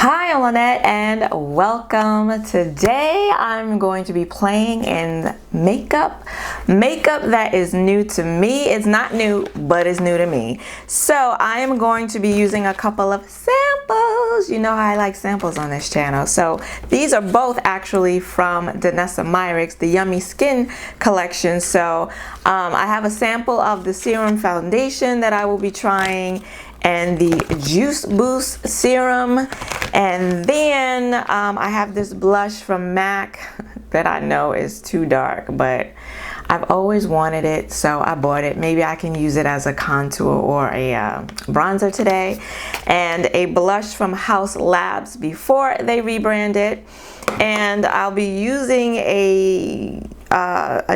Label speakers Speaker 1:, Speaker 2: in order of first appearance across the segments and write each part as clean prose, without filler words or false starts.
Speaker 1: Hi, I'm Lynette and welcome. Today I'm going to be playing in makeup that is new to me. It's not new, but it's new to me. So I am going to be using a couple of samples. You know how I like samples on this channel. So these are both actually from Danessa Myricks, the Yummy Skin collection. So I have a sample of the serum foundation that I will be trying, and the Juice Boost serum, and then I have this blush from MAC that I know is too dark, but I've always wanted it, so I bought it. Maybe I can use it as a contour or a bronzer today. And a blush from Haus Labs before they rebranded. And I'll be using a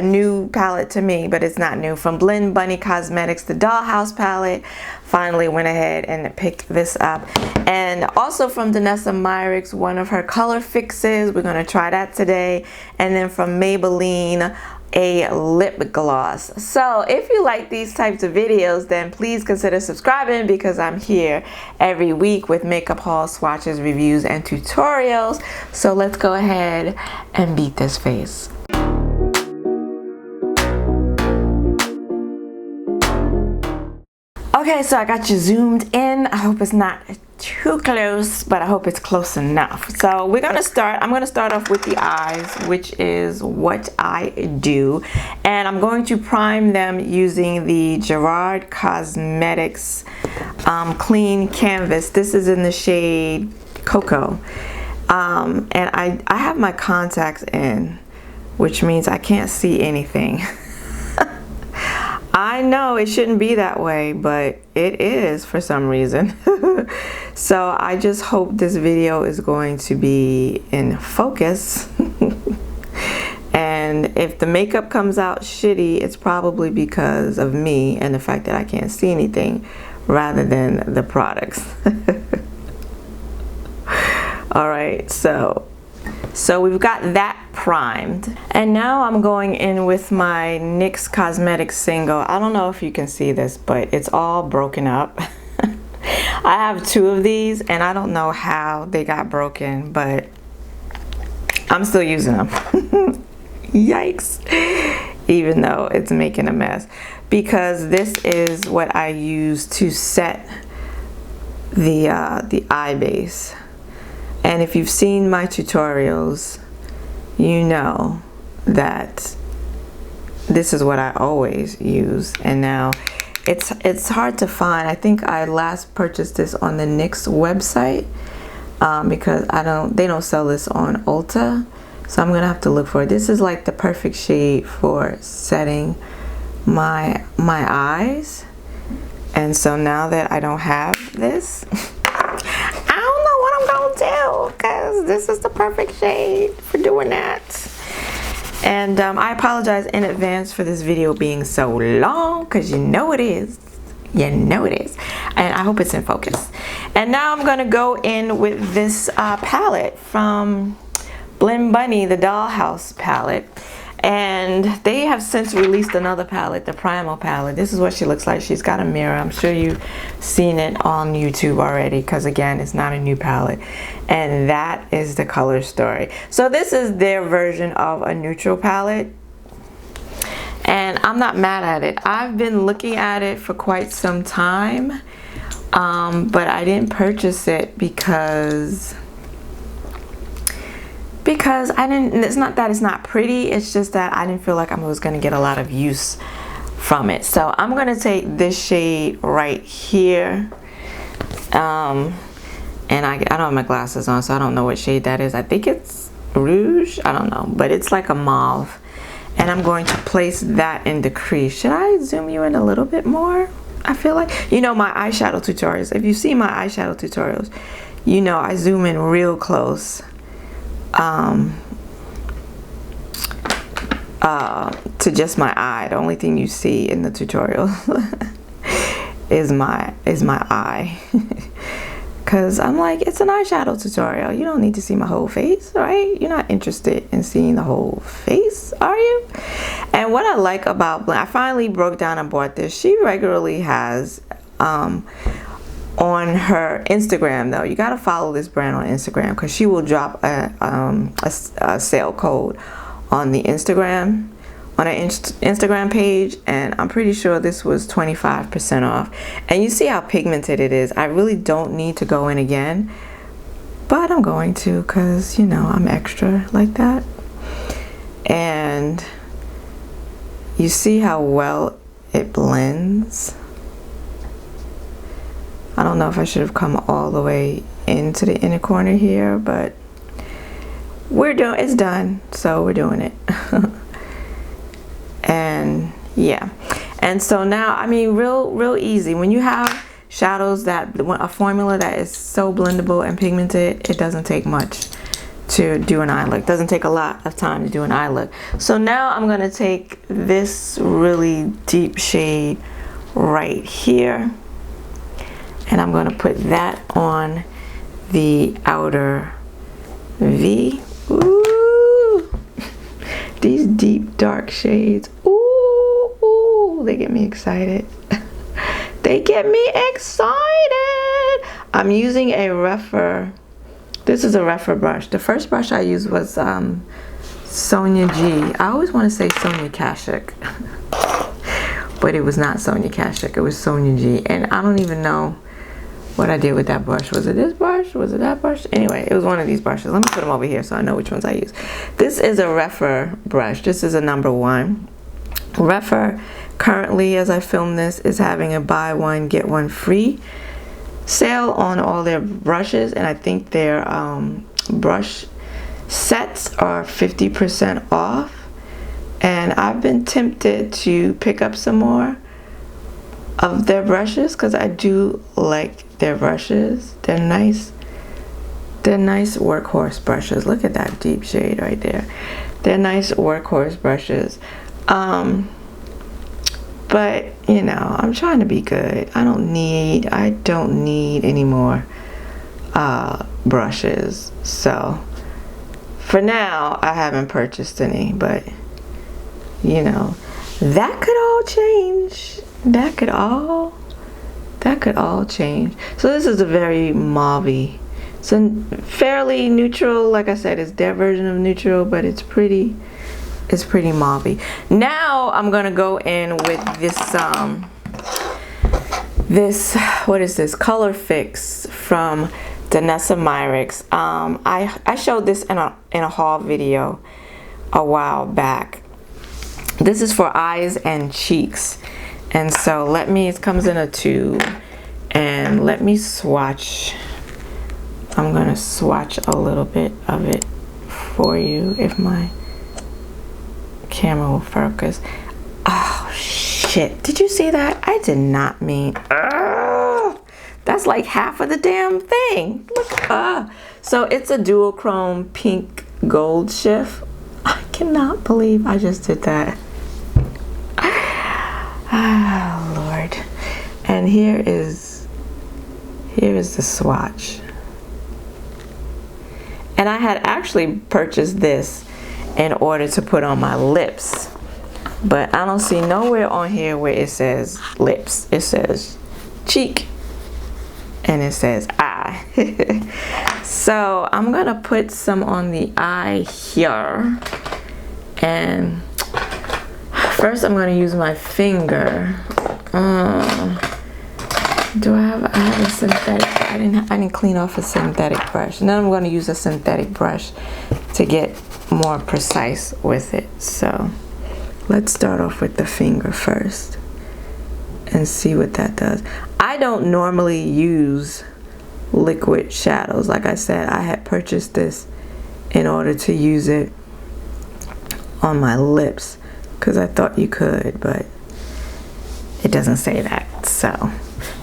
Speaker 1: new palette to me, but it's not new, from Bunny Cosmetics, the Dollhouse palette. Finally went ahead and picked this up. And also from Danessa Myricks, one of her color fixes. We're going to try that today. And then from Maybelline, a lip gloss. So if you like these types of videos, then please consider subscribing, because I'm here every week with makeup hauls, swatches, reviews, and tutorials. So let's go ahead and beat this face. Okay, so I got you zoomed in. I hope it's not too close, but I hope it's close enough. So I'm gonna start off with the eyes, which is what I do. And I'm going to prime them using the Gerard Cosmetics Clean Canvas. This is in the shade Cocoa. And I have my contacts in, which means I can't see anything. I know it shouldn't be that way, but it is for some reason. So I just hope this video is going to be in focus. And if the makeup comes out shitty, it's probably because of me and the fact that I can't see anything rather than the products. All right, so we've got that primed, and now I'm going in with my NYX Cosmetics single. I don't know if you can see this, but it's all broken up. I have two of these and I don't know how they got broken, but I'm still using them. Yikes. Even though it's making a mess, because this is what I use to set the eye base. And if you've seen my tutorials, you know that this is what I always use. And now it's hard to find. I think I last purchased this on the NYX website, because they don't sell this on Ulta. So I'm gonna have to look for it. This is like the perfect shade for setting my eyes. And so now that I don't have this, because this is the perfect shade for doing that. And I apologize in advance for this video being so long, because you know it is. And I hope it's in focus. And now I'm going to go in with this palette from Bunny The Dollhouse palette. And they have since released another palette, the Primal palette. This is what she looks like. She's got a mirror. I'm sure you've seen it on YouTube already, because again, it's not a new palette. And that is the color story. So this is their version of a neutral palette, and I'm not mad at it. I've been looking at it for quite some time, but I didn't purchase it because it's not that it's not pretty, it's just that I didn't feel like I was gonna get a lot of use from it. So I'm gonna take this shade right here, and I don't have my glasses on, so I don't know what shade that is. I think it's rouge, I don't know, but it's like a mauve. And I'm going to place that in the crease. Should I zoom you in a little bit more? I feel like, you know, my eyeshadow tutorials, if you see my eyeshadow tutorials, you know I zoom in real close to just my eye. The only thing you see in the tutorial is my eye. Because I'm like, it's an eyeshadow tutorial. You don't need to see my whole face, right? You're not interested in seeing the whole face, are you? And what I like about I finally broke down and bought this. She regularly has on her Instagram though. You gotta follow this brand on Instagram because she will drop a sale code on the Instagram, on her Instagram page, and I'm pretty sure this was 25% off. And you see how pigmented it is. I really don't need to go in again, but I'm going to because, you know, I'm extra like that. And you see how well it blends. I don't know if I should have come all the way into the inner corner here, but it's done, so we're doing it. And yeah, and so now, I mean, real easy. When you have shadows a formula that is so blendable and pigmented, it doesn't take much to do an eye look. It doesn't take a lot of time to do an eye look. So now I'm gonna take this really deep shade right here, and I'm gonna put that on the outer V. Ooh, these deep dark shades, ooh, they get me excited. They get me excited. I'm using a rougher, this is a rougher brush. The first brush I used was Sonia G. I always want to say Sonia Kashuk, but it was not Sonia Kashuk, it was Sonia G. And I don't even know what I did with that brush. Was it this brush? Was it that brush? Anyway, it was one of these brushes. Let me put them over here so I know which ones I use. This is a rougher brush. This is a number 1. Rougher currently, as I film this, is having a buy one get one free sale on all their brushes, and I think their brush sets are 50% off. And I've been tempted to pick up some more of their brushes because I do like their brushes. They're nice. They're nice workhorse brushes. Look at that deep shade right there. They're nice workhorse brushes. But you know, I'm trying to be good. I don't need any more brushes. So for now, I haven't purchased any, but you know, that could all change. That could all change. So this is a very mauve-y. It's a fairly neutral, like I said, it's their version of neutral, but it's pretty mauve-y. Now I'm gonna go in with this what is this, Color Fix from Danessa Myricks. I showed this in a haul video a while back. This is for eyes and cheeks, and so it comes in a tube, and let me swatch. I'm gonna swatch a little bit of it for you if my camera will focus. Oh shit, did you see that? I did not mean, that's like half of the damn thing. Look, so it's a dual chrome pink gold shift. I cannot believe I just did that. Oh Lord. And here is the swatch. And I had actually purchased this in order to put on my lips, but I don't see nowhere on here where it says lips. It says cheek and it says eye. So I'm gonna put some on the eye here, and first I'm gonna use my finger. Do I have a synthetic? I didn't clean off a synthetic brush. And then I'm going to use a synthetic brush to get more precise with it. So let's start off with the finger first and see what that does. I don't normally use liquid shadows. Like I said, I had purchased this in order to use it on my lips because I thought you could, but it doesn't say that. So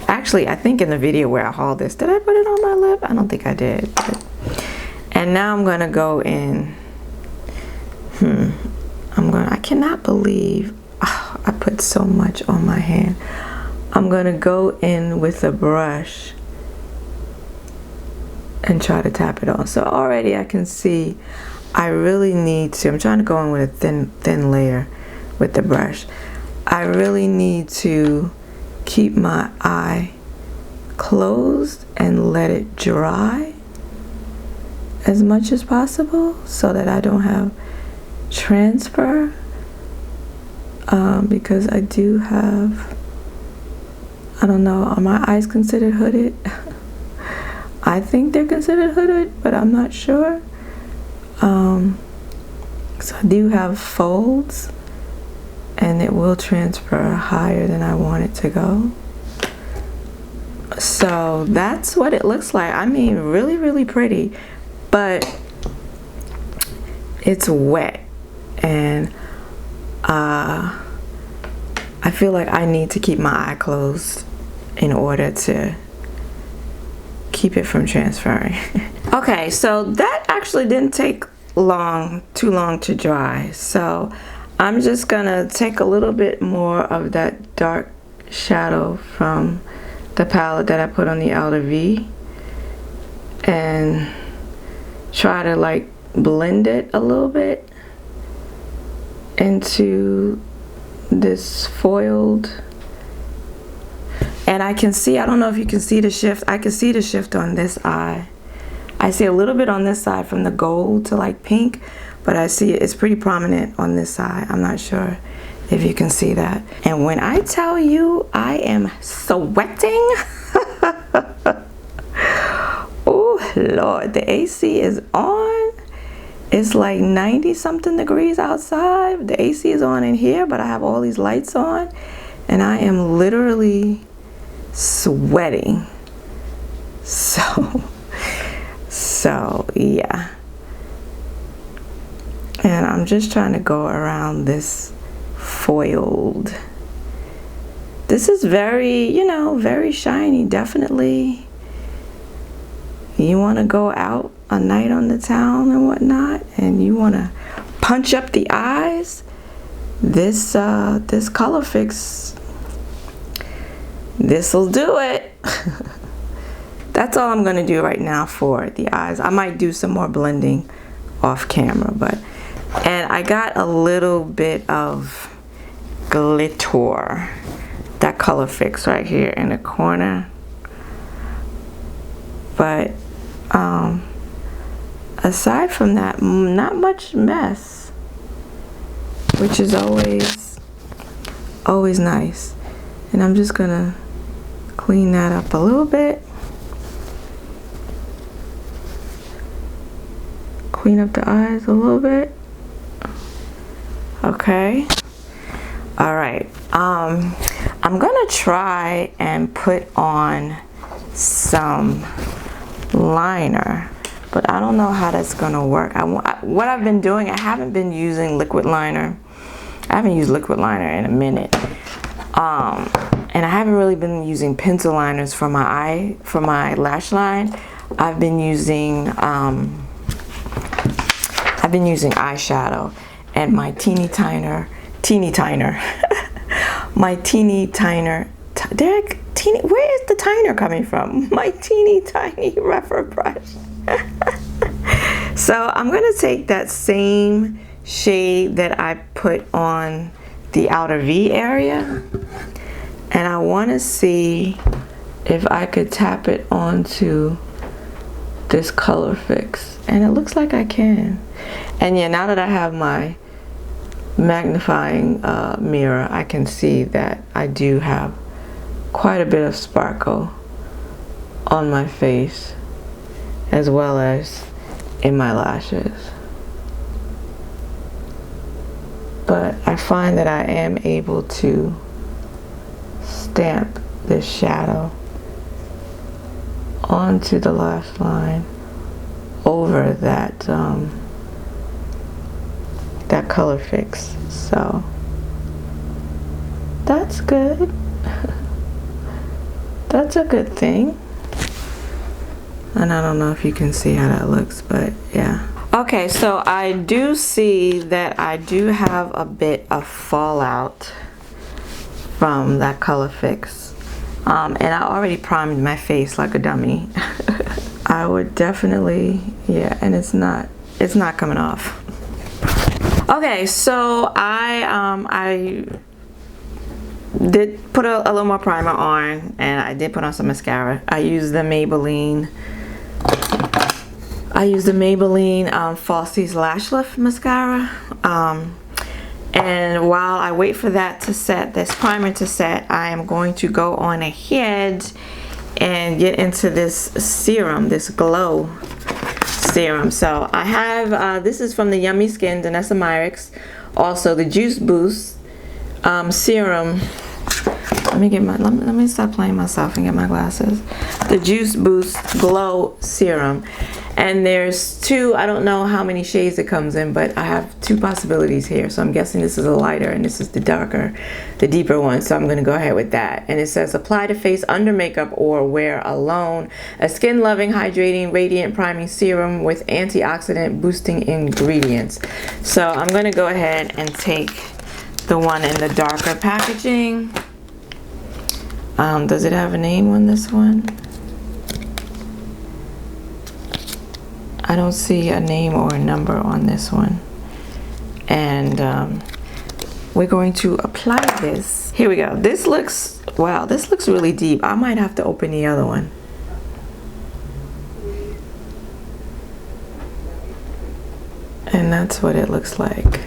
Speaker 1: actually, I think in the video where I hauled this, did I put it on my lip? I don't think I did. And now I'm gonna go in. I cannot believe I put so much on my hand. I'm gonna go in with a brush and try to tap it on. So already I can see I really need to, I'm trying to go in with a thin layer with the brush. I really need to keep my eye closed and let it dry as much as possible so that I don't have transfer, because I do have, I don't know, are my eyes considered hooded? I think they're considered hooded, but I'm not sure. So I do have folds, and it will transfer higher than I want it to go. So that's what it looks like. I mean, really, really pretty, but it's wet, and I feel like I need to keep my eye closed in order to keep it from transferring. Okay, so that actually didn't take too long to dry. So I'm just gonna take a little bit more of that dark shadow from the palette that I put on the outer V and try to like blend it a little bit into this foiled. And I can see, I don't know if you can see the shift. I can see the shift on this eye. I see a little bit on this side from the gold to like pink, but I see it's pretty prominent on this side. I'm not sure if you can see that. And when I tell you I am sweating, oh Lord, the AC is on. It's like 90 something degrees outside. The AC is on in here, but I have all these lights on, and I am literally sweating. So yeah. And I'm just trying to go around this foiled. This is very, you know, very shiny. Definitely, you want to go out a night on the town and whatnot, and you want to punch up the eyes. This color fix, this'll do it. That's all I'm gonna do right now for the eyes. I might do some more blending off camera, and I got a little bit of glitter, that color fix right here in the corner. But aside from that, not much mess, which is always nice. And I'm just gonna clean that up a little bit. Clean up the eyes a little bit. Okay. All right. I'm gonna try and put on some liner, but I don't know how that's gonna work. What I've been doing, I haven't been using liquid liner. I haven't used liquid liner in a minute. And I haven't really been using pencil liners for my lash line. I've been using eyeshadow, and my teeny tiner, my teeny tiner, where is the tiner coming from? My teeny tiny rougher brush. So I'm gonna take that same shade that I put on the outer V area, and I want to see if I could tap it onto this color fix, and it looks like I can. And yeah, now that I have my magnifying mirror, I can see that I do have quite a bit of sparkle on my face as well as in my lashes. But I find that I am able to stamp this shadow onto the lash line over that that color fix. So that's good. That's a good thing. And I don't know if you can see how that looks, but yeah. Okay, so I do see that I do have a bit of fallout from that color fix. And I already primed my face like a dummy. I would definitely, yeah, and it's not coming off. did put a little more primer on, and I did put on some mascara. I used the Maybelline Falsies Lash Lift mascara. And while I wait for that to set, this primer to set, I am going to go on ahead and get into this serum, this glow serum. So I have, this is from the Yummy Skin, Danessa Myricks. Also the Juice Boost serum. Let me stop playing myself and get my glasses. The Juice Boost Glow Serum. And there's two, I don't know how many shades it comes in, but I have two possibilities here. So I'm guessing this is a lighter and this is the darker, the deeper one. So I'm gonna go ahead with that. And it says apply to face under makeup or wear alone. A skin loving, hydrating, radiant, priming serum with antioxidant boosting ingredients. So I'm gonna go ahead and take the one in the darker packaging. Does it have a name on this one? I don't see a name or a number on this one. And we're going to apply this. Here we go. This looks, wow, this looks really deep. I might have to open the other one. And that's what it looks like.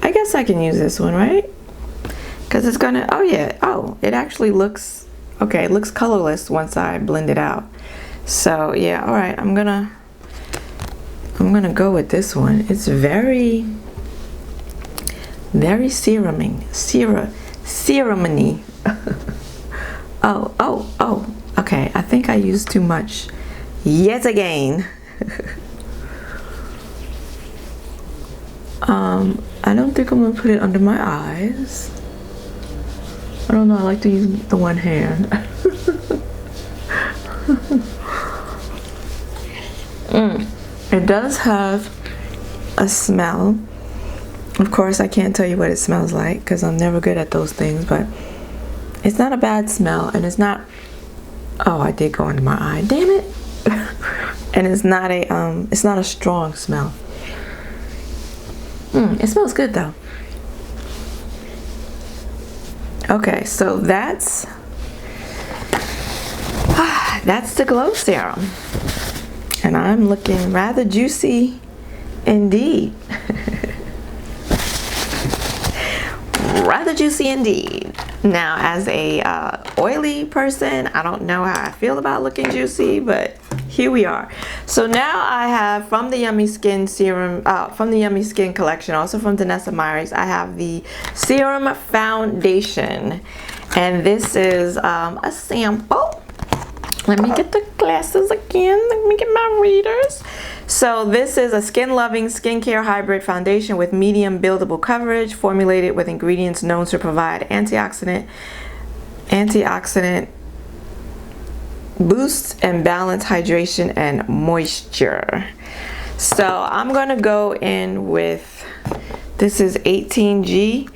Speaker 1: I guess I can use this one, right? Because it's gonna, oh yeah, oh, it actually looks, okay, it looks colorless once I blend it out. So yeah, all right, I'm gonna go with this one. It's very seruming, serumony. Oh, okay, I think I used too much yet again. I don't think I'm gonna put it under my eyes. I don't know, I like to use the one hand. It does have a smell. Of course, I can't tell you what it smells like because I'm never good at those things, but it's not a bad smell, and it's not, oh, I did go under my eye, damn it. And it's not a strong smell. It smells good though. Okay, so that's the glow serum. And I'm looking rather juicy indeed. Rather juicy indeed. Now, as a oily person, I don't know how I feel about looking juicy, but here we are. So now I have from the Yummy Skin serum, from the Yummy Skin collection, also from Danessa Myricks, I have the Serum Foundation. And this is a sample. Let me get the glasses again. Let me get my readers. So this is a skin-loving skincare hybrid foundation with medium buildable coverage, formulated with ingredients known to provide antioxidant boosts and balance hydration and moisture. So I'm gonna go in with, this is 18G,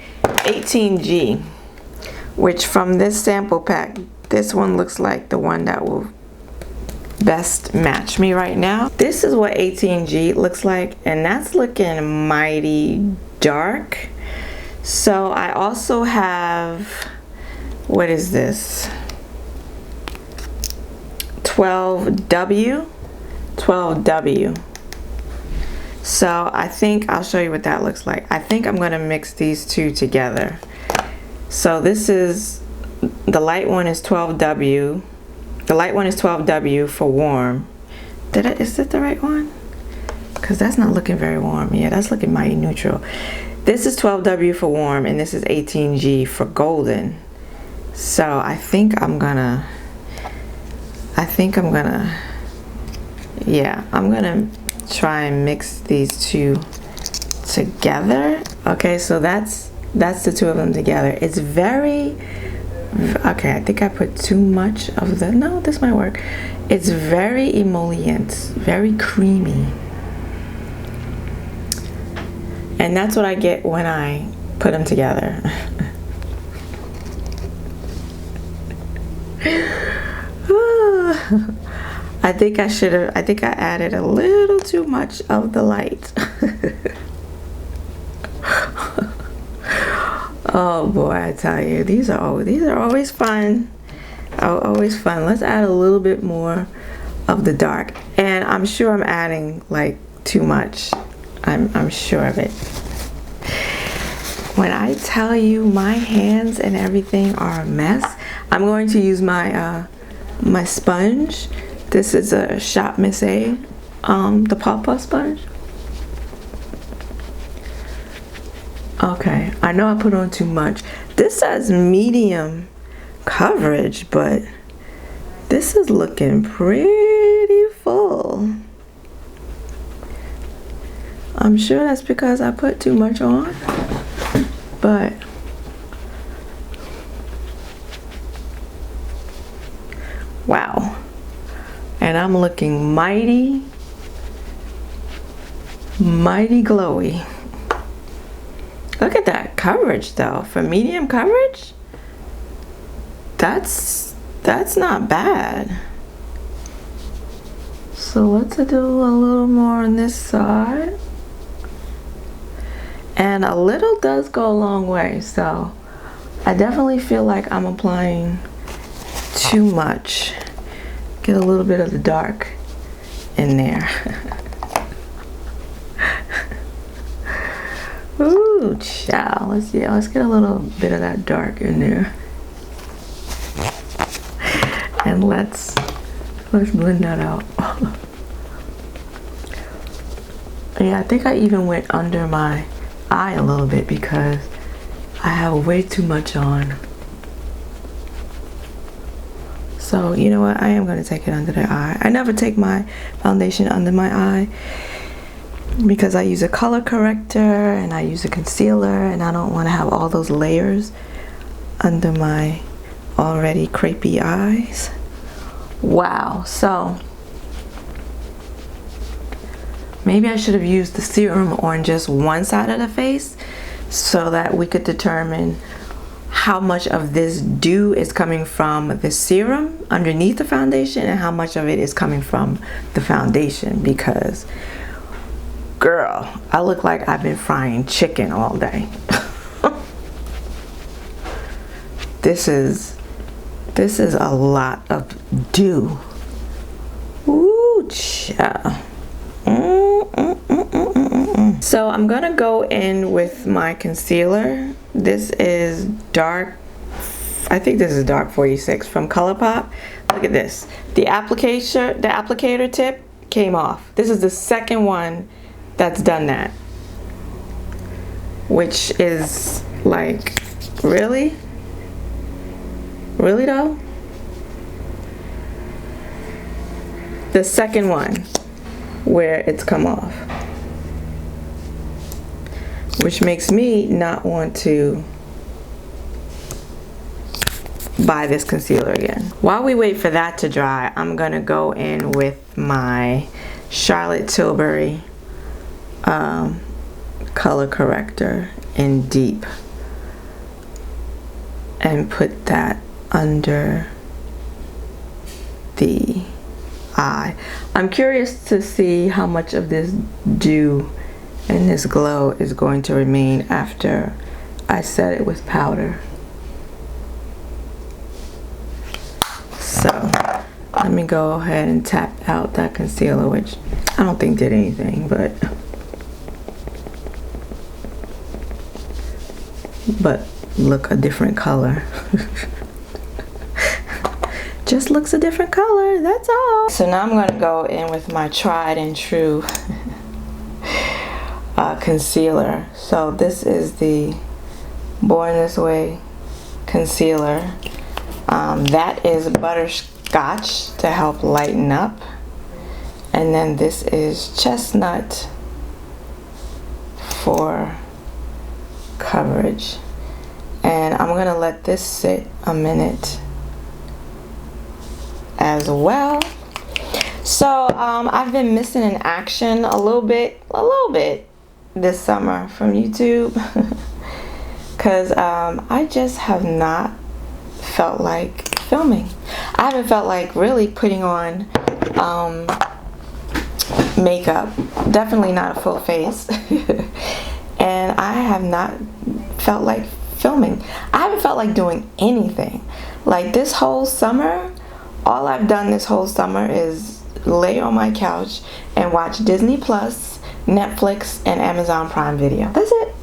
Speaker 1: which from this sample pack, this one looks like the one that will best match me right now. This is what 18G looks like, and that's looking mighty dark. So I also have, what is this? 12W. So I think I'll show you what that looks like. I think I'm gonna mix these two together. So this is, the light one is 12W. The light one is 12W for warm. Is that the right one? Because that's not looking very warm. Yeah, that's looking mighty neutral. This is 12W for warm, and this is 18G for golden. So I think I'm gonna, yeah, I'm gonna try and mix these two together. Okay, so that's the two of them together. It's very, okay, I think I put too much of the, no, this might work. It's very emollient, very creamy. And that's what I get when I put them together. I think I added a little too much of the light. Oh boy, I tell you, these are always fun. Always fun. Let's add a little bit more of the dark, and I'm sure I'm adding like too much. I'm sure of it. When I tell you my hands and everything are a mess, I'm going to use my my sponge. This is a Shop Miss A, the Pawpaw sponge. Okay, I know I put on too much. This says medium coverage, but this is looking pretty full. I'm sure that's because I put too much on, but wow. And I'm looking mighty glowy. Look at that coverage though. For medium coverage, that's not bad. So let's do a little more on this side. And a little does go a long way, so I definitely feel like I'm applying too much. Get a little bit of the dark in there. Ooh, child. Let's get a little bit of that dark in there. And let's blend that out. Yeah, I think I even went under my eye a little bit because I have way too much on. So you know what, I am going to take it under the eye. I never take my foundation under my eye because I use a color corrector and I use a concealer, and I don't want to have all those layers under my already crepey eyes. Wow. So maybe I should have used the serum on just one side of the face so that we could determine how much of this dew is coming from the serum underneath the foundation and how much of it is coming from the foundation, because girl, I look like I've been frying chicken all day. This is a lot of dew. Ooh, child. So I'm gonna go in with my concealer. This is dark, I think this is dark 46 from ColourPop. Look at this. The applicator tip came off. This is the second one that's done that, which is like, really though? The second one where it's come off, which makes me not want to buy this concealer again. While we wait for that to dry, I'm gonna go in with my Charlotte Tilbury color corrector in Deep and put that under the eye. I'm curious to see how much of this dew and this glow is going to remain after I set it with powder. So let me go ahead and tap out that concealer, which I don't think did anything, but look a different color. Just looks a different color, that's all. So now I'm gonna go in with my tried and true concealer. So this is the Born This Way concealer. That is butterscotch to help lighten up, and then this is chestnut for coverage. And I'm gonna let this sit a minute as well. So I've been missing in action a little bit this summer from YouTube because I just have not felt like filming. I haven't felt like really putting on makeup, definitely not a full face. And I have not felt like filming. I haven't felt like doing anything. Like this whole summer, all I've done this whole summer is lay on my couch and watch Disney Plus, Netflix, and Amazon Prime Video. That's it.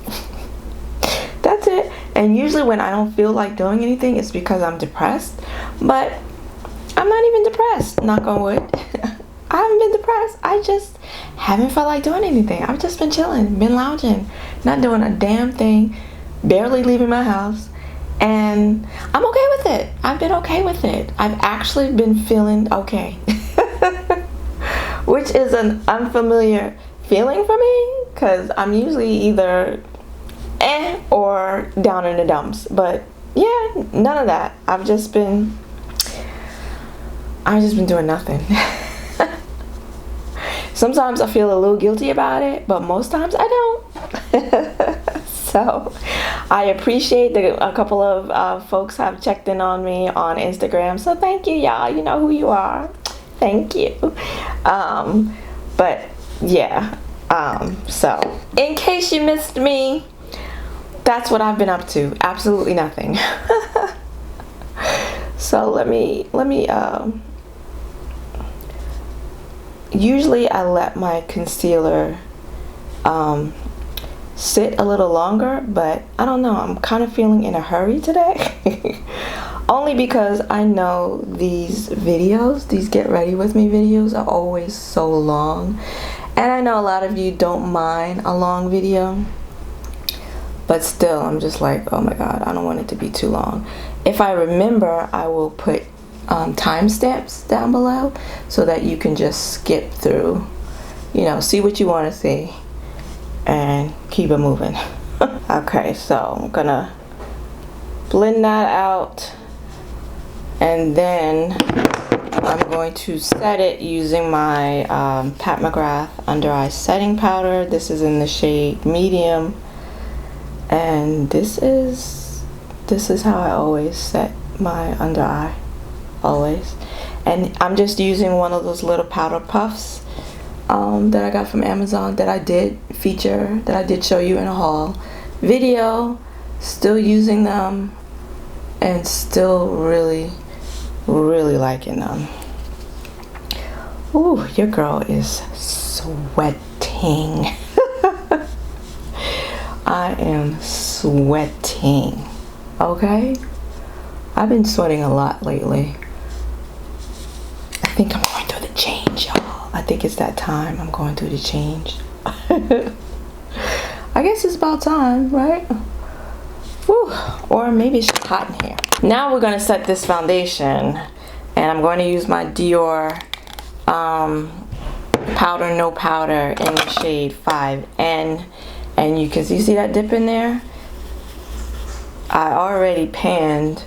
Speaker 1: That's it. And usually when I don't feel like doing anything, it's because I'm depressed. But I'm not even depressed, knock on wood. I haven't been depressed. I just haven't felt like doing anything. I've just been chilling, been lounging, not doing a damn thing, barely leaving my house. And I'm okay with it. I've been okay with it. I've actually been feeling okay. Which is an unfamiliar feeling for me, because I'm usually either or down in the dumps. But yeah, none of that. I've just been doing nothing. Sometimes I feel a little guilty about it, but most times I don't. So I appreciate that a couple of folks have checked in on me on Instagram. So thank you, y'all. You know who you are. Thank you. But yeah. So in case you missed me, that's what I've been up to. Absolutely nothing. So let me usually I let my concealer sit a little longer, but I don't know, I'm kind of feeling in a hurry today. Only because I know these videos, these get ready with me videos, are always so long, and I know a lot of you don't mind a long video, but still I'm just like, oh my god, I don't want it to be too long. If I remember, I will put timestamps down below so that you can just skip through, you know, see what you want to see and keep it moving. Okay, so I'm gonna blend that out, and then I'm going to set it using my Pat McGrath under eye setting powder. This is in the shade medium, and this is how I always set my under eye, always. And I'm just using one of those little powder puffs that I got from Amazon, that I did feature, that I did show you in a haul video. Still using them and still really liking them. Ooh, your girl is sweating. I am sweating. Okay? I've been sweating a lot lately. I think I'm going through the change, y'all. I think it's that time. I'm going through the change. I guess it's about time, right? Whew. Or maybe it's just hot in here. Now we're going to set this foundation, and I'm going to use my Dior Powder No Powder in the shade 5N. And you can see that dip in there? I already panned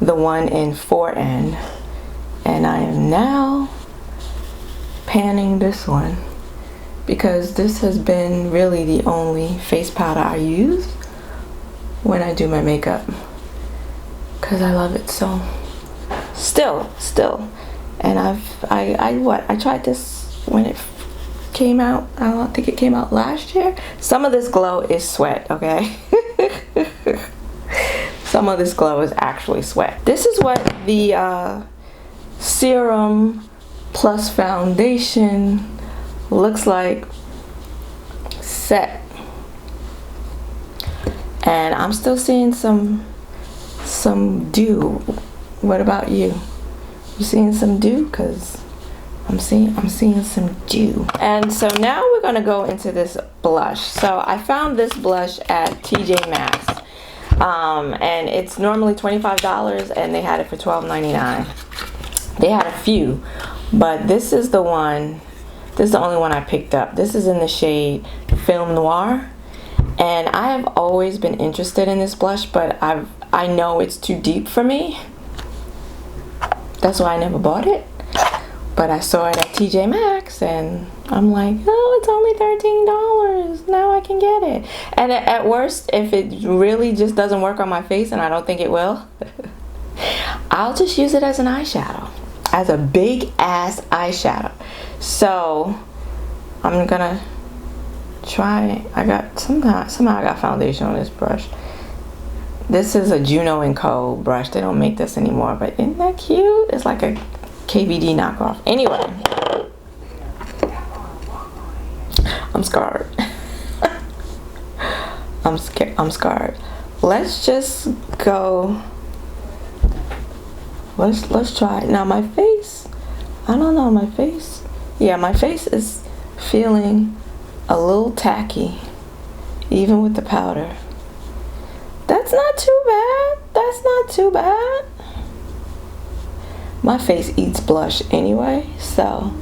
Speaker 1: the one in 4N, and I am now panning this one, because this has been really the only face powder I use when I do my makeup, because I love it so. Still, and I tried this when it came out. I don't think it came out last year. Some of this glow is sweat, okay? Some of this glow is actually sweat. This is what the serum plus foundation looks like set. And I'm still seeing some dew. What about you? You seeing some dew? Because I'm seeing some dew. And so now we're gonna go into this blush. So I found this blush at TJ Maxx. And it's normally $25, and they had it for $12.99. They had a few, but this is the one, this is the only one I picked up. This is in the shade Film Noir, and I have always been interested in this blush, but I know it's too deep for me. That's why I never bought it. But I saw it at TJ Maxx, and I'm like, oh, it's only $13. Now I can get it. And at worst, if it really just doesn't work on my face, and I don't think it will, I'll just use it as an eyeshadow, as a big ass eyeshadow. So I'm gonna try. I got somehow I got foundation on this brush. This is a Juno & Co. brush. They don't make this anymore, but isn't that cute? It's like a KVD knockoff. Anyway, I'm scarred. I'm scared. I'm scarred. Let's just go. Let's try it. Now my face, I don't know, my face. Yeah, my face is feeling a little tacky, even with the powder. That's not too bad. That's not too bad. My face eats blush anyway, so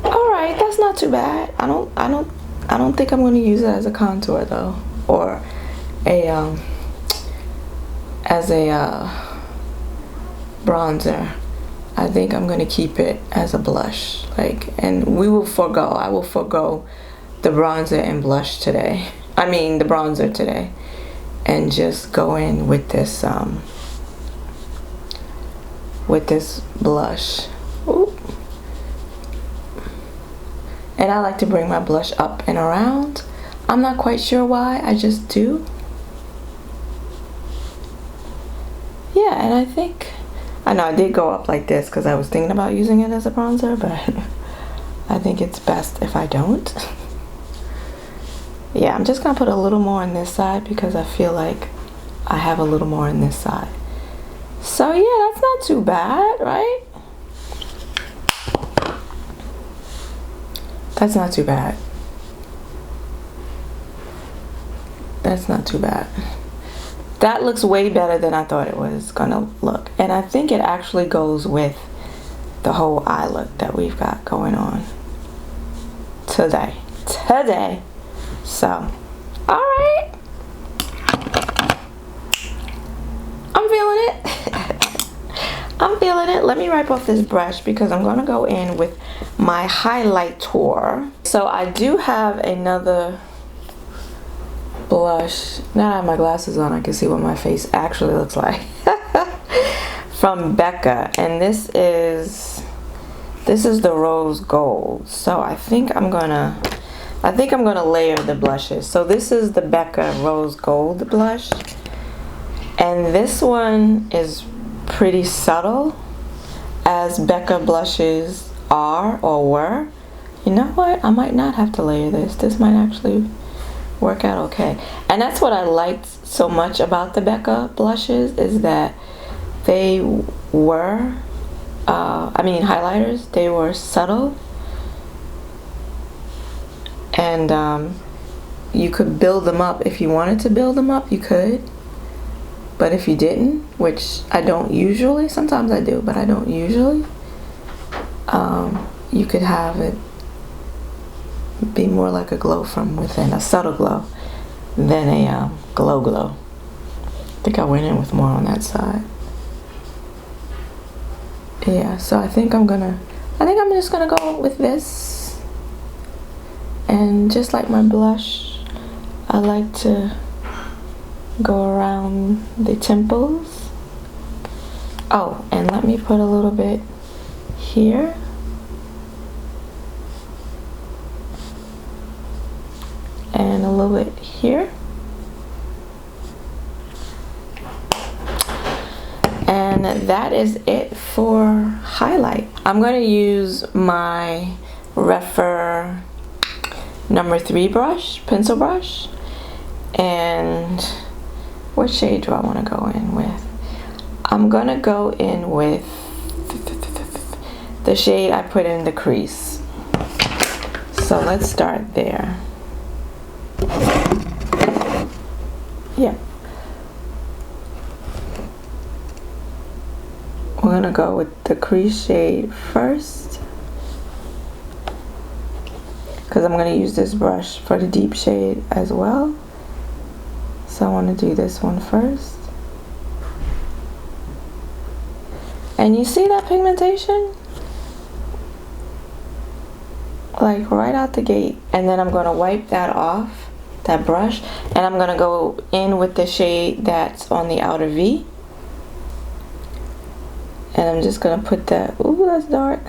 Speaker 1: all right, that's not too bad. I don't think I'm going to use it as a contour though, or a as a bronzer. I think I'm going to keep it as a blush, like, and I will forego the bronzer and blush today. I mean the bronzer today, and just go in with this blush. Ooh. And I like to bring my blush up and around. I'm not quite sure why, I just do. Yeah, and I know I did go up like this because I was thinking about using it as a bronzer, but I think it's best if I don't. Yeah, I'm just gonna put a little more on this side because I feel like I have a little more on this side. So yeah, that's not too bad, right? That's not too bad. That's not too bad. That looks way better than I thought it was gonna look. And I think it actually goes with the whole eye look that we've got going on today. So, all right. I'm feeling it. I'm feeling it. Let me wipe off this brush because I'm gonna go in with my highlighter. So I do have another blush. Now I have my glasses on, I can see what my face actually looks like. From Becca, and this is the Rose Gold. So I think I'm gonna layer the blushes. So this is the Becca Rose Gold blush, and this one is pretty subtle, as Becca blushes are or were. You know what? I might not have to layer this. This might actually work out okay. And that's what I liked so much about the Becca blushes, is that they were highlighters. They were subtle, and you could build them up. If you wanted to build them up, you could, but if you didn't, which I don't usually, sometimes I do, but I don't usually, you could have it be more like a glow from within, a subtle glow, than a glow. I think I went in with more on that side. Yeah, so I think I'm just gonna go with this, and just like my blush, I like to go around the temples. Oh, and let me put a little bit here. And a little bit here. And that is it for highlight. I'm going to use my Refer number 3 brush, pencil brush. And what shade do I want to go in with? I'm going to go in with the shade I put in the crease. So let's start there. Yeah. We're gonna go with the crease shade first, because I'm gonna use this brush for the deep shade as well. So I want to do this one first. And you see that pigmentation? Like right out the gate. And then I'm going to wipe that off, that brush, and I'm going to go in with the shade that's on the outer V. And I'm just going to put that, ooh, that's dark.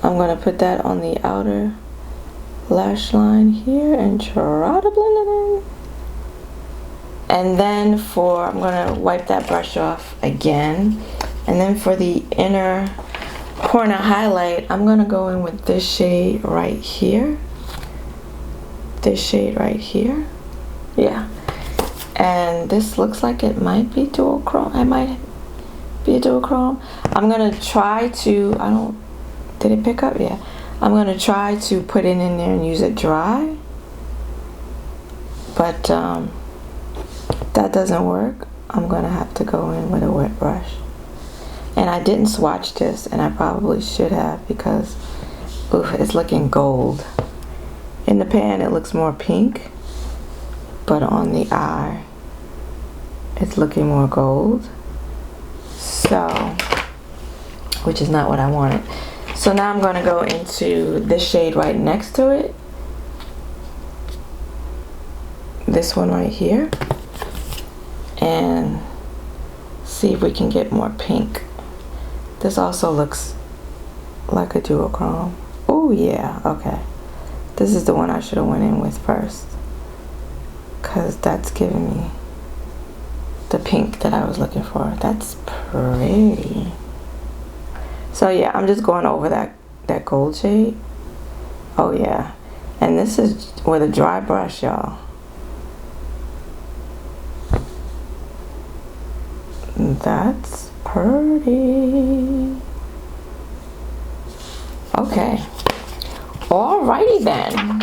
Speaker 1: I'm going to put that on the outer lash line here and try to blend it in. And then I'm gonna wipe that brush off again. And then for the inner corner highlight, I'm gonna go in with this shade right here. This shade right here. Yeah. And this looks like it might be duochrome. It might be a duochrome. I'm gonna try to, did it pick up? Yeah. I'm gonna try to put it in there and use it dry. But that doesn't work. I'm gonna have to go in with a wet brush. And I didn't swatch this, and I probably should have, because it's looking gold. In the pan it looks more pink, but on the eye it's looking more gold. So, which is not what I wanted. So now I'm going to go into this shade right next to it. This one right here. And see if we can get more pink. This also looks like a duochrome. Oh yeah, okay. This is the one I should have went in with first, because that's giving me the pink that I was looking for. That's pretty. So yeah, I'm just going over that gold shade. Oh yeah. And this is with a dry brush, y'all. That's pretty. Okay. Alrighty then.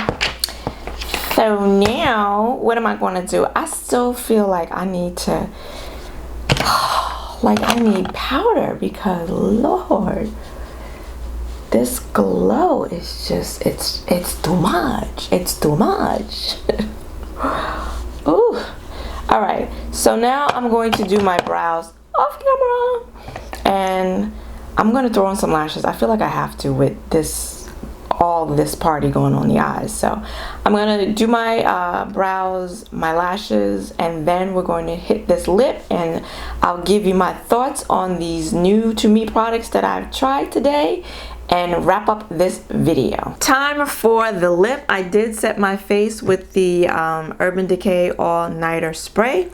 Speaker 1: So now, what am I going to do? I still feel like I need to, I need powder, because Lord, this glow is just, it's too much. It's too much. Ooh. Alright, so now I'm going to do my brows off camera. And I'm going to throw on some lashes. I feel like I have to with all this party going on the eyes. So I'm going to do my brows, my lashes, and then we're going to hit this lip, and I'll give you my thoughts on these new to me products that I've tried today and wrap up this video. Time for the lip. I did set my face with the Urban Decay All Nighter Spray,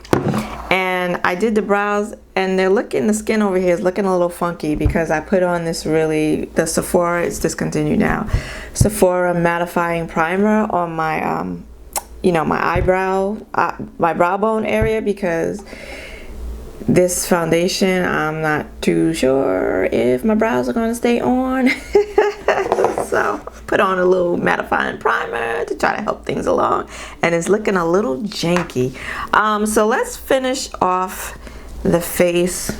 Speaker 1: and I did the brows, and the skin over here is looking a little funky because I put on the Sephora, it's discontinued now, Sephora mattifying primer on my my eyebrow, my brow bone area, because this foundation, I'm not too sure if my brows are going to stay on. So put on a little mattifying primer to try to help things along, and it's looking a little janky. So let's finish off the face,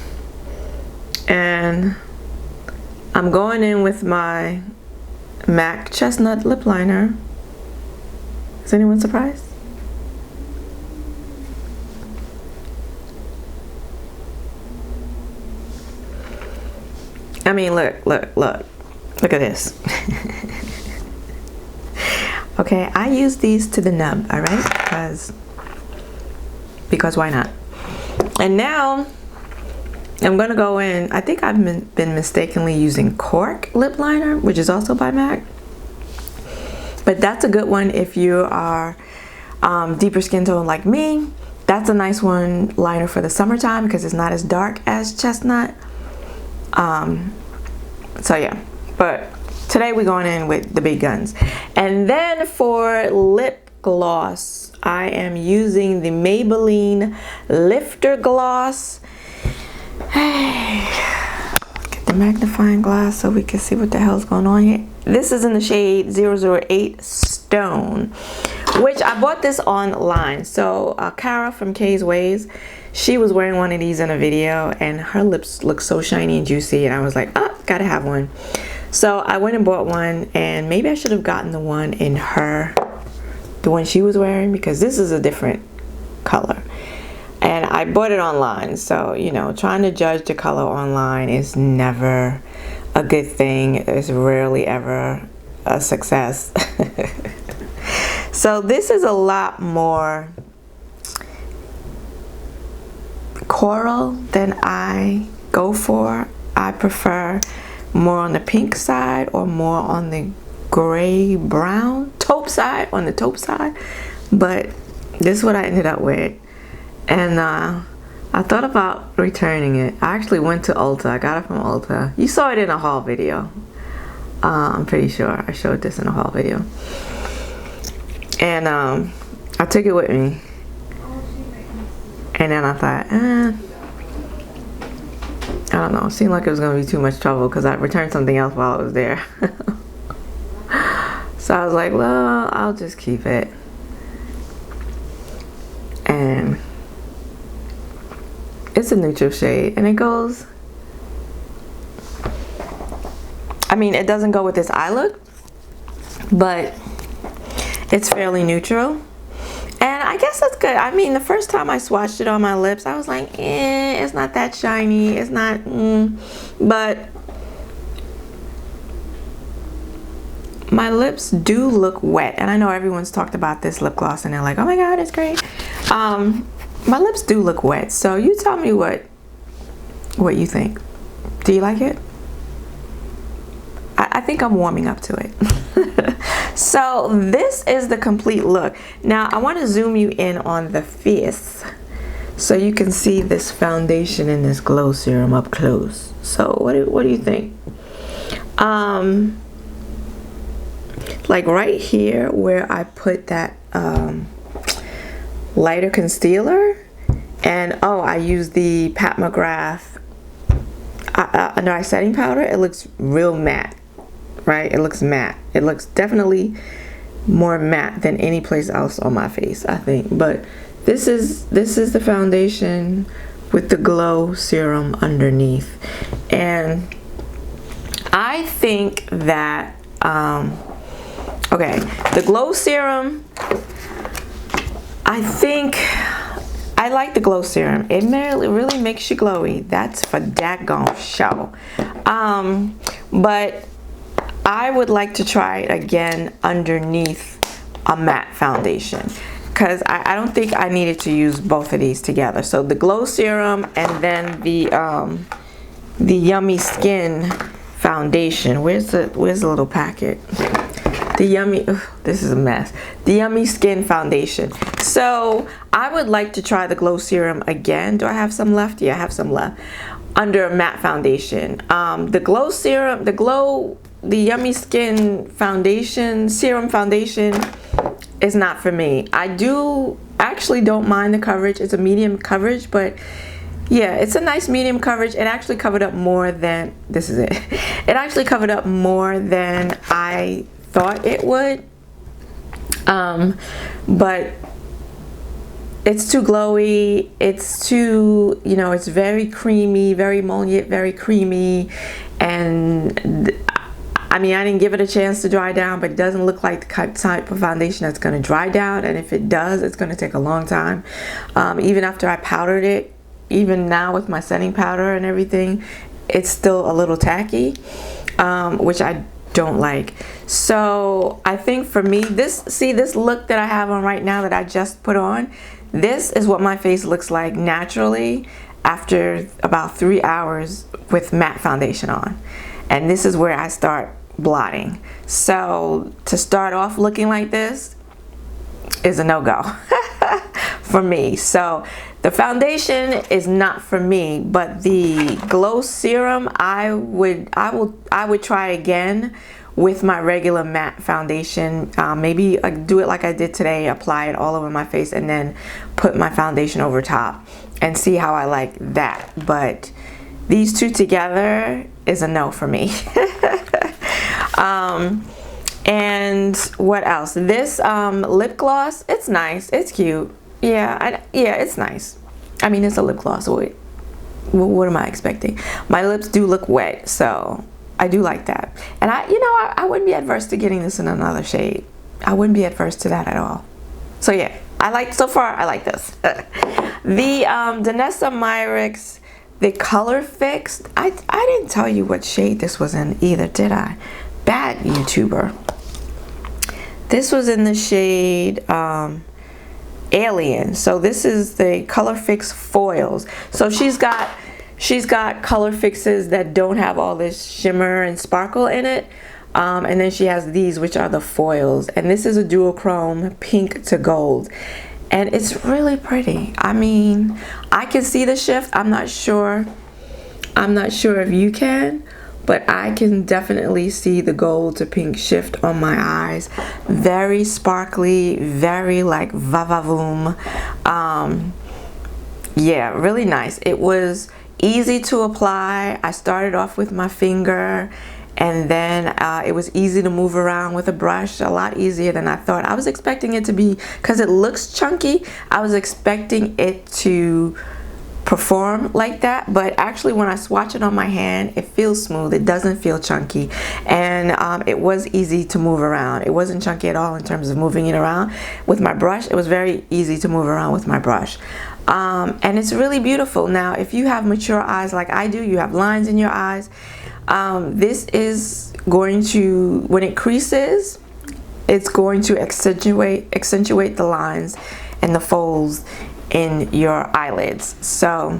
Speaker 1: and I'm going in with my MAC Chestnut lip liner. Is anyone surprised? I mean, look at this. Okay, I use these to the nub, all right? Because why not? And now I'm gonna go in. I think I've been mistakenly using Cork lip liner, which is also by MAC, but that's a good one if you are deeper skin tone like me. That's a nice one liner for the summertime because it's not as dark as Chestnut. So yeah, but today we're going in with the big guns. And then for lip gloss, I am using the Maybelline Lifter gloss. Hey, get the magnifying glass so we can see what the hell's going on here. This is in the shade 008 Stone, which I bought this online. So Cara from Kay's Ways, she was wearing one of these in a video, and her lips look so shiny and juicy, and I was like, oh, gotta have one. So I went and bought one, and maybe I should have gotten the one the one she was wearing, because this is a different color. And I bought it online, so trying to judge the color online is never a good thing. It's rarely ever a success. So this is a lot more coral than I go for. I prefer more on the pink side or more on the gray brown taupe side, but this is what I ended up with. And I thought about returning it. I actually went to Ulta. I got it from Ulta. You saw it in a haul video. I'm pretty sure I showed this in a haul video. And I took it with me. And then I thought, I don't know. It seemed like it was going to be too much trouble because I returned something else while I was there. So I was like, well, I'll just keep it. And it's a neutral shade. And it goes, I mean, it doesn't go with this eye look, but it's fairly neutral. And I guess that's good. I mean, the first time I swatched it on my lips, I was like, it's not that shiny. It's not, but my lips do look wet. And I know everyone's talked about this lip gloss and they're like, oh my God, it's great. My lips do look wet. So you tell me what you think. Do you like it? I think I'm warming up to it. So this is the complete look. Now I want to zoom you in on the face so you can see this foundation and this glow serum up close. So what do you think? Like right here where I put that lighter concealer, and I used the Pat McGrath under eye setting powder. It looks real matte. Right? It looks matte. It looks definitely more matte than any place else on my face, I think. But this is the foundation with the glow serum underneath. And I think that okay, the glow serum, I think I like the glow serum. It really makes you glowy. That's for daggone show. But I would like to try it again underneath a matte foundation because I don't think I needed to use both of these together. So the glow serum and then the Yummy Skin foundation. Where's the little packet? The Yummy, this is a mess. The Yummy Skin foundation. So I would like to try the glow serum again. Do I have some left? Yeah, I have some left. Under a matte foundation. The glow serum, the Yummy Skin foundation, serum foundation is not for me. I actually don't mind the coverage. It's a medium coverage, but yeah, it's a nice medium coverage. It actually covered up more than, this is it. It actually covered up more than I thought it would. But it's too glowy, it's too, it's very creamy, very emollient, very creamy, and I mean, I didn't give it a chance to dry down, but it doesn't look like the type of foundation that's going to dry down, and if it does, it's going to take a long time. Even after I powdered it, even now with my setting powder and everything, it's still a little tacky, which I don't like. So I think for me, this look that I have on right now that I just put on, this is what my face looks like naturally after about 3 hours with matte foundation on. And this is where I start blotting. So to start off looking like this is a no-go for me. So the foundation is not for me, but the glow serum I would try again with my regular matte foundation. Maybe do it like I did today, apply it all over my face and then put my foundation over top and see how I like that. But these two together is a no for me. And what else? This lip gloss, it's nice, it's cute. Yeah, it's nice. I mean, it's a lip gloss. Wait, what am I expecting? My lips do look wet, so I do like that. And I wouldn't be adverse to getting this in another shade. I wouldn't be adverse to that at all. So yeah, so far I like this. The Danessa Myricks, the Color Fixed, I didn't tell you what shade this was in either, did I? Bad YouTuber. This was in the shade Alien. So this is the Color Fix Foils. So she's got color fixes that don't have all this shimmer and sparkle in it. And then she has these, which are the foils. And this is a duochrome pink to gold. and it's really pretty. I mean, I can see the shift. I'm not sure if you can, but I can definitely see the gold to pink shift on my eyes. Very sparkly, very like va-va-voom. Yeah, really nice. It was easy to apply. I started off with my finger, and then it was easy to move around with a brush, a lot easier than I thought. I was expecting it to be, because it looks chunky, I was expecting it to perform like that, but actually when I swatch it on my hand, it feels smooth. It doesn't feel chunky, and it was easy to move around. It wasn't chunky at all in terms of moving it around with my brush. It was very easy to move around with my brush. And it's really beautiful. Now, if you have mature eyes like I do, you have lines in your eyes, this is going to, when it creases, it's going to accentuate the lines and the folds in your eyelids. So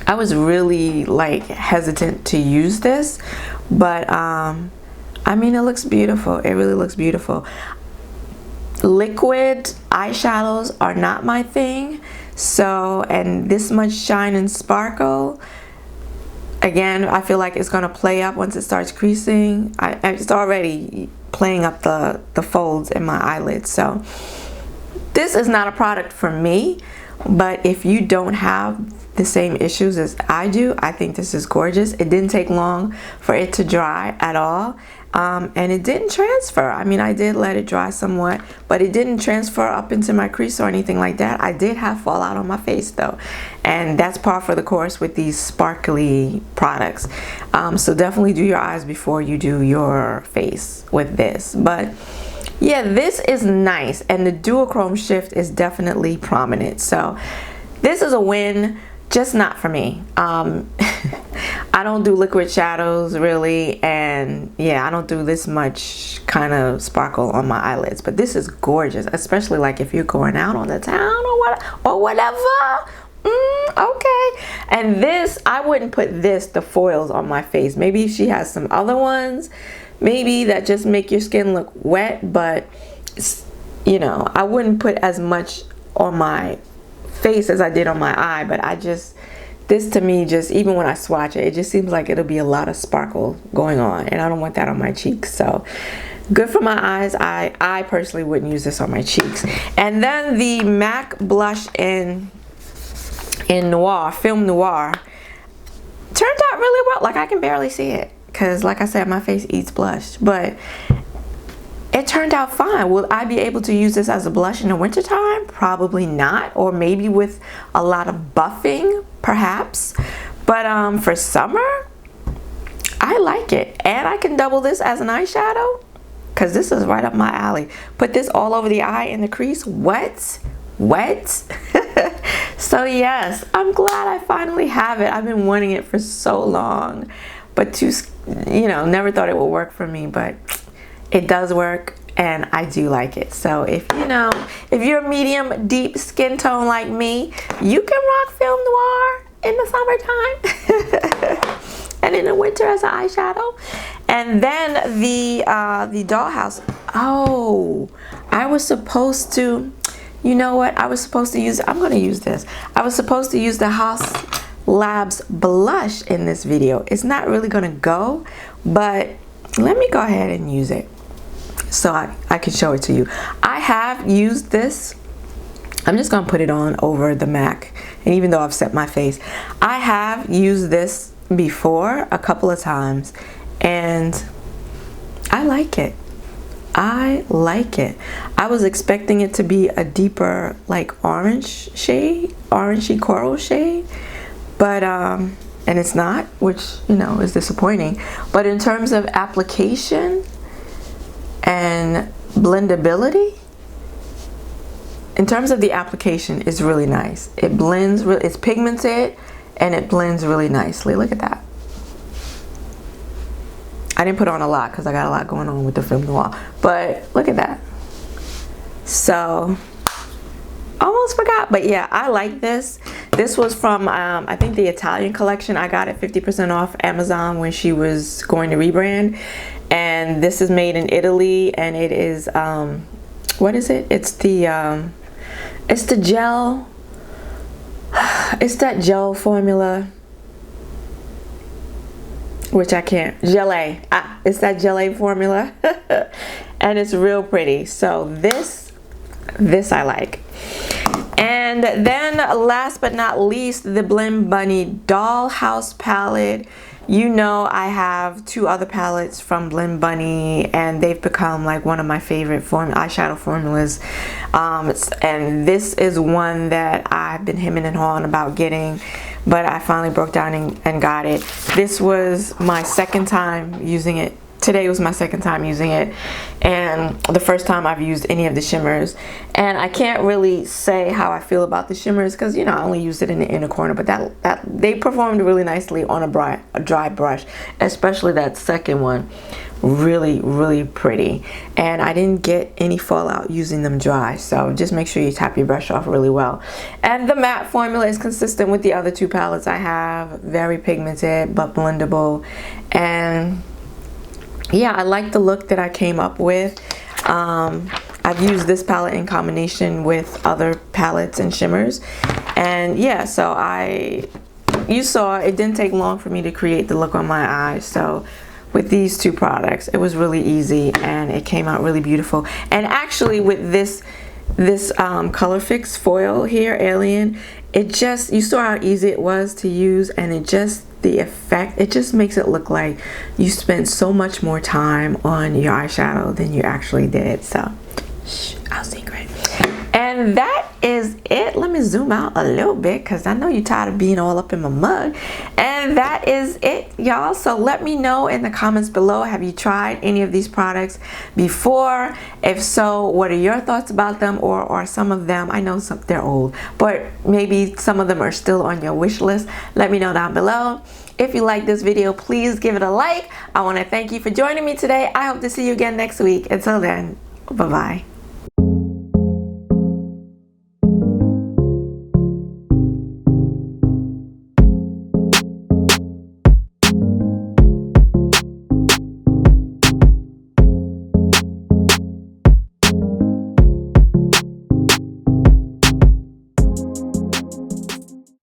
Speaker 1: I was really like hesitant to use this, but I mean, it looks beautiful. It really looks beautiful. Liquid eyeshadows are not my thing, so, and this much shine and sparkle, again, I feel like it's gonna play up once it starts creasing. It's already playing up the folds in my eyelids. So this is not a product for me, but if you don't have the same issues as I do, I think this is gorgeous. It didn't take long for it to dry at all, and it didn't transfer. I mean, I did let it dry somewhat, but it didn't transfer up into my crease or anything like that. I did have fallout on my face though, and that's par for the course with these sparkly products. So definitely do your eyes before you do your face with this. But yeah, this is nice, and the duochrome shift is definitely prominent. So this is a win, just not for me. I don't do liquid shadows really, and yeah, I don't do this much kind of sparkle on my eyelids, but this is gorgeous, especially like if you're going out on the town or whatever. Okay. And this, I wouldn't put the foils on my face. Maybe if she has some other ones, maybe that just make your skin look wet, but you know, I wouldn't put as much on my face as I did on my eye. But this to me, just even when I swatch it, it just seems like it'll be a lot of sparkle going on, and I don't want that on my cheeks. So good for my eyes. I personally wouldn't use this on my cheeks. And then the MAC blush in Noir, Film Noir, turned out really well. Like, I can barely see it because, like I said, my face eats blush, but it turned out fine. Will I be able to use this as a blush in the wintertime? Probably not, or maybe with a lot of buffing, perhaps. But for summer, I like it. And I can double this as an eyeshadow because this is right up my alley. Put this all over the eye in the crease. Wet. So yes, I'm glad I finally have it. I've been wanting it for so long, but never thought it would work for me, but it does work, and I do like it. So if you're a medium deep skin tone like me, you can rock Film Noir in the summertime and in the winter as an eyeshadow. And then the Dollhouse. Oh, I was supposed to, you know what? I was supposed to use, I'm going to use this. I was supposed to use the Haus Labs blush in this video. It's not really going to go, but let me go ahead and use it so I can show it to you. I have used this. I'm just going to put it on over the MAC, and even though I've set my face, I have used this before a couple of times, and I like it. I like it. I was expecting it to be a deeper, like orange shade, orangey coral shade, but and it's not, which is disappointing. But in terms of application and blendability, in terms of the application, it's really nice. It blends, it's pigmented, and it blends really nicely. Look at that. I didn't put on a lot because I got a lot going on with the Film Noir, but look at that. So almost forgot, but yeah, I like this. This was from I think the Italian collection. I got it 50% off Amazon when she was going to rebrand, and this is made in Italy, and it is what is it? It's the It's the gel. It's that gel formula, which I can't. Gelée. It's that gelée formula. And it's real pretty. So this I like. And then last but not least, the Bunny Dollhouse palette. You know, I have 2 other palettes from Bunny, and they've become like one of my favorite eyeshadow formulas. And this is one that I've been hemming and hawing about getting, but I finally broke down and got it. This was my second time using it. Today was my second time using it, and the first time I've used any of the shimmers. And I can't really say how I feel about the shimmers because, you know, I only used it in the inner corner, but that they performed really nicely on a dry brush, especially that second one. Really pretty, and I didn't get any fallout using them dry. So just make sure you tap your brush off really well. And the matte formula is consistent with the other 2 palettes I have. Very pigmented but blendable, and yeah, I like the look that I came up with. I've used this palette in combination with other palettes and shimmers, and yeah, so you saw it didn't take long for me to create the look on my eyes. So with these 2 products, it was really easy and it came out really beautiful. And actually with this Color Fix foil here, Alien, you saw how easy it was to use, and the effect, it just makes it look like you spent so much more time on your eyeshadow than you actually did. So shh, our secret. And that is it. Let me zoom out a little bit because I know you're tired of being all up in my mug. And that is it, y'all. So let me know in the comments below, have you tried any of these products before? If so, what are your thoughts about them? Or some of them, I know they're old, but maybe some of them are still on your wish list. Let me know down below. If you like this video, please give it a like. I want to thank you for joining me today. I hope to see you again next week. Until then, bye-bye.